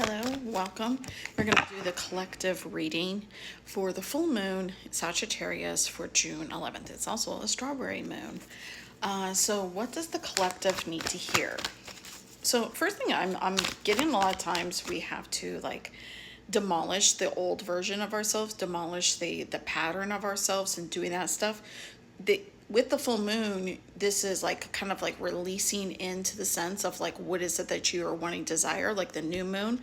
Hello, welcome. We're going to do the collective reading for the full moon, Sagittarius, for June 11th. It's also a strawberry moon. So what does the collective need to hear? So first thing, I'm getting a lot of times we have to like demolish the old version of ourselves, demolish the pattern of ourselves and doing that stuff. With the full moon, this is like kind of like releasing into the sense of like what is it that you are wanting desire, like the new moon.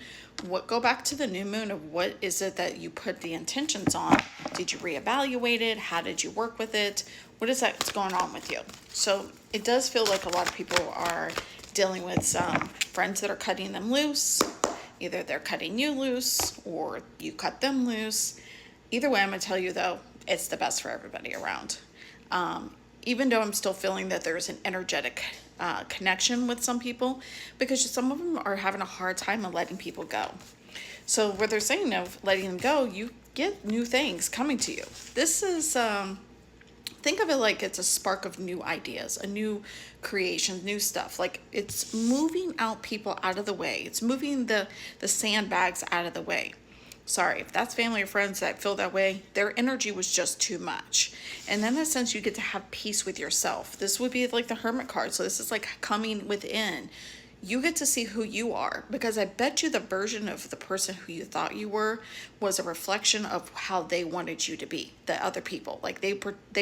Go back to the new moon of what is it that you put the intentions on? Did you reevaluate it? How did you work with it? What is that's going on with you? So it does feel like a lot of people are dealing with some friends that are cutting them loose. Either they're cutting you loose or you cut them loose. Either way, I'm going to tell you though, it's the best for everybody around. Even though I'm still feeling that there's an energetic connection with some people, because some of them are having a hard time of letting people go. So where they're saying of letting them go, you get new things coming to you. This is, think of it like it's a spark of new ideas, a new creation, new stuff. Like it's moving out people out of the way. It's moving the sandbags out of the way. Sorry, if that's family or friends that feel that way, their energy was just too much. And then in a sense, you get to have peace with yourself. This would be like the Hermit card. So this is like coming within. You get to see who you are, because I bet you the version of the person who you thought you were was a reflection of how they wanted you to be, the other people. Like they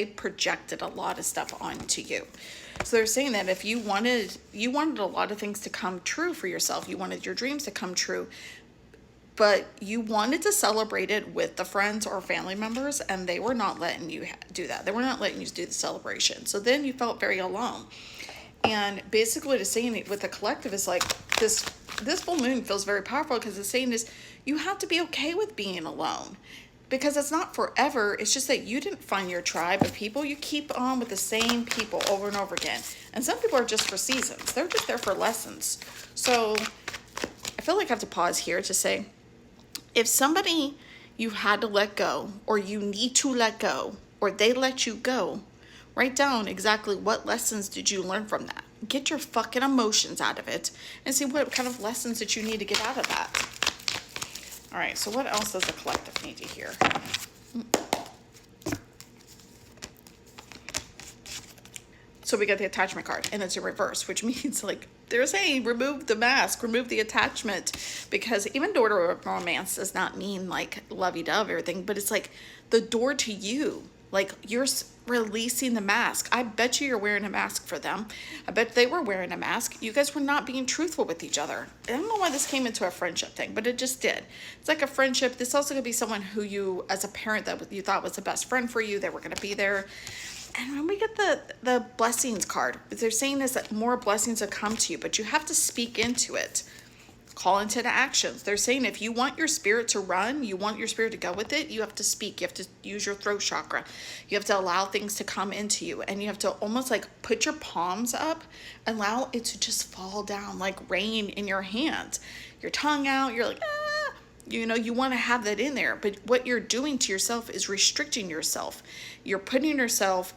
projected a lot of stuff onto you. So they're saying that if you wanted a lot of things to come true for yourself, you wanted your dreams to come true, but you wanted to celebrate it with the friends or family members, and they were not letting you do that. They were not letting you do the celebration. So then you felt very alone. And basically what it's saying with the collective is like this full moon feels very powerful, because it's saying is you have to be okay with being alone, because it's not forever. It's just that you didn't find your tribe of people. You keep on with the same people over and over again. And some people are just for seasons. They're just there for lessons. So I feel like I have to pause here to say, if somebody you had to let go, or you need to let go, or they let you go, write down exactly what lessons did you learn from that. Get your fucking emotions out of it and see what kind of lessons that you need to get out of that. All right, so what else does the collective need to hear? So we got the attachment card, and it's in reverse, which means like they're saying remove the mask, remove the attachment, because even door to romance does not mean like lovey-dovey or everything, but it's like the door to you. Like you're releasing the mask. I bet you're wearing a mask for them. I bet they were wearing a mask. You guys were not being truthful with each other. I don't know why this came into a friendship thing, but it just did. It's like a friendship. This also could be someone who you, as a parent, that you thought was the best friend for you. They were going to be there. And when we get the blessings card, what they're saying is that more blessings will come to you, but you have to speak into it. Call into the actions. They're saying if you want your spirit to run, you want your spirit to go with it, you have to speak. You have to use your throat chakra. You have to allow things to come into you, and you have to almost like put your palms up, allow it to just fall down like rain in your hands. Your tongue out, you're like, ah. You know, you want to have that in there, but what you're doing to yourself is restricting yourself. You're putting yourself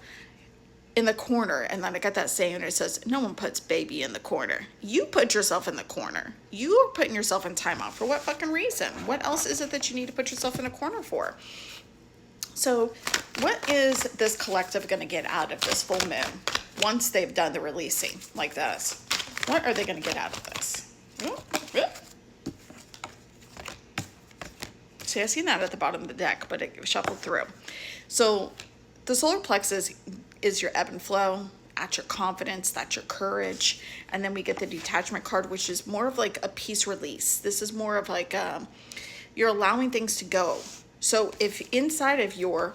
in the corner. And then I got that saying, and it says, no one puts baby in the corner. You put yourself in the corner. You are putting yourself in timeout. For what fucking reason? What else is it that you need to put yourself in a corner for? So what is this collective going to get out of this full moon once they've done the releasing like this? What are they going to get out of this? See, I seen that at the bottom of the deck, but it shuffled through. So the solar plexus is your ebb and flow, at your confidence, that's your courage. And then we get the detachment card, which is more of like a peace release. This is more of like you're allowing things to go. So if inside of your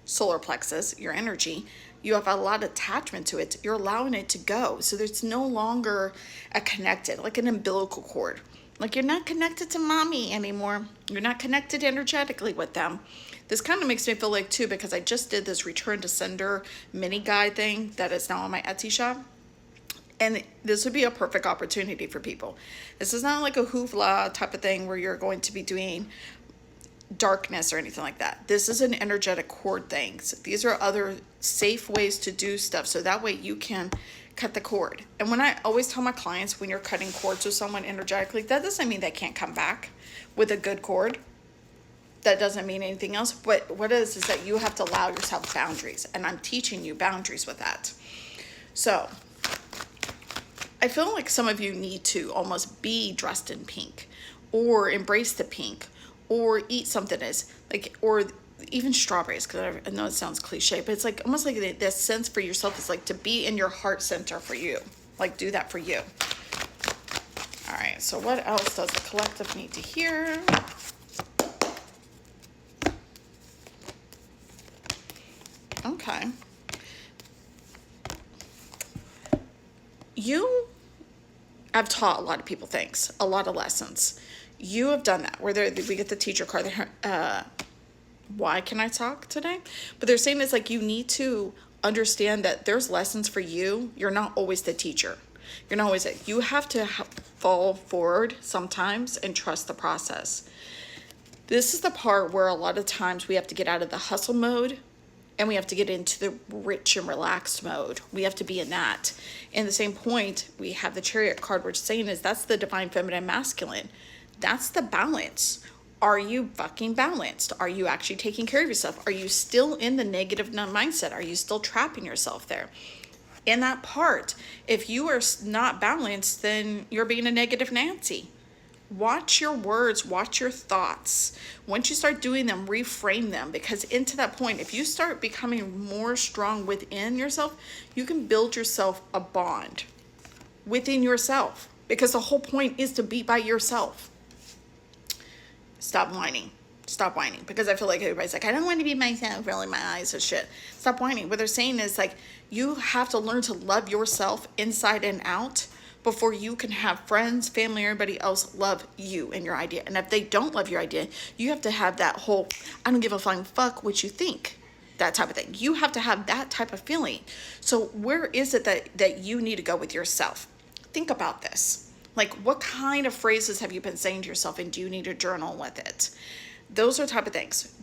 solar plexus, your energy, you have a lot of attachment to it, you're allowing it to go. So there's no longer a connected, like an umbilical cord. Like you're not connected to mommy anymore. You're not connected energetically with them. This kind of makes me feel like too, because I just did this return to sender mini guide thing that is now on my Etsy shop. And this would be a perfect opportunity for people. This is not like a hoopla type of thing where you're going to be doing darkness or anything like that. This is an energetic cord thing. So these are other safe ways to do stuff. So that way you can cut the cord. And when I always tell my clients, when you're cutting cords with someone energetically, that doesn't mean they can't come back with a good cord. That doesn't mean anything else. But what it is that you have to allow yourself boundaries. And I'm teaching you boundaries with that. So I feel like some of you need to almost be dressed in pink, or embrace the pink, or eat something that's like, or even strawberries, because I know it sounds cliche, but it's like almost like this sense for yourself is like to be in your heart center for you. Like, do that for you. All right, so what else does the collective need to hear? Okay. You have taught a lot of people things, a lot of lessons. You have done that, where we get the teacher card. Why can I talk today? But they're saying it's like you need to understand that there's lessons for you. You're not always the teacher. You're not always it. You have to fall forward sometimes and trust the process. This is the part where a lot of times we have to get out of the hustle mode and we have to get into the rich and relaxed mode. We have to be in that. And the same point, we have the Chariot card, which is saying is that's the divine feminine masculine. That's the balance. Are you fucking balanced? Are you actually taking care of yourself? Are you still in the negative mindset? Are you still trapping yourself there? In that part, if you are not balanced, then you're being a negative Nancy. Watch your words, watch your thoughts. Once you start doing them, reframe them, because into that point, if you start becoming more strong within yourself, you can build yourself a bond within yourself, because the whole point is to be by yourself. Stop whining. Stop whining, because I feel like everybody's like, I don't want to be myself, rolling my eyes and shit. Stop whining. What they're saying is like, you have to learn to love yourself inside and out before you can have friends, family, everybody else love you and your idea. And if they don't love your idea, you have to have that whole, I don't give a flying fuck what you think, that type of thing. You have to have that type of feeling. So where is it that you need to go with yourself? Think about this. Like, what kind of phrases have you been saying to yourself, and do you need to journal with it? Those are the type of things.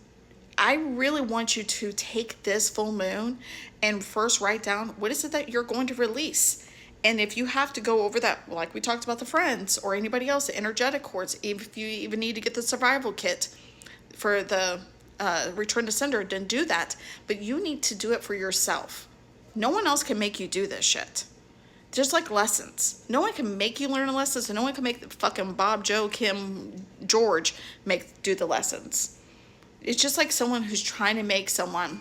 I really want you to take this full moon and first write down, what is it that you're going to release? And if you have to go over that, like we talked about the friends or anybody else, the energetic cords, if you even need to get the survival kit for the return to sender, then do that. But you need to do it for yourself. No one else can make you do this shit. Just like lessons. No one can make you learn a lesson, so no one can make the fucking Bob, Joe, Kim, George do the lessons. It's just like someone who's trying to make someone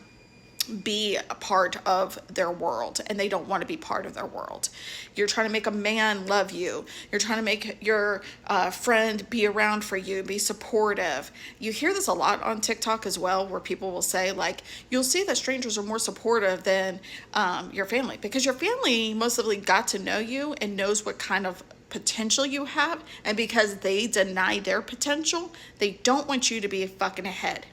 be a part of their world, and they don't want to be part of their world. You're trying to make a man love you. You're trying to make your friend be around for you, be supportive. You hear this a lot on TikTok as well, where people will say, like, you'll see that strangers are more supportive than your family, because your family mostly got to know you and knows what kind of potential you have, and because they deny their potential, they don't want you to be fucking ahead.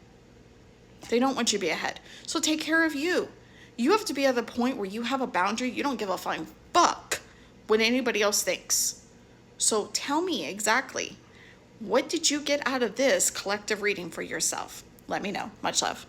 They don't want you to be ahead. So take care of you. You have to be at the point where you have a boundary. You don't give a flying fuck what anybody else thinks. So tell me exactly, what did you get out of this collective reading for yourself? Let me know. Much love.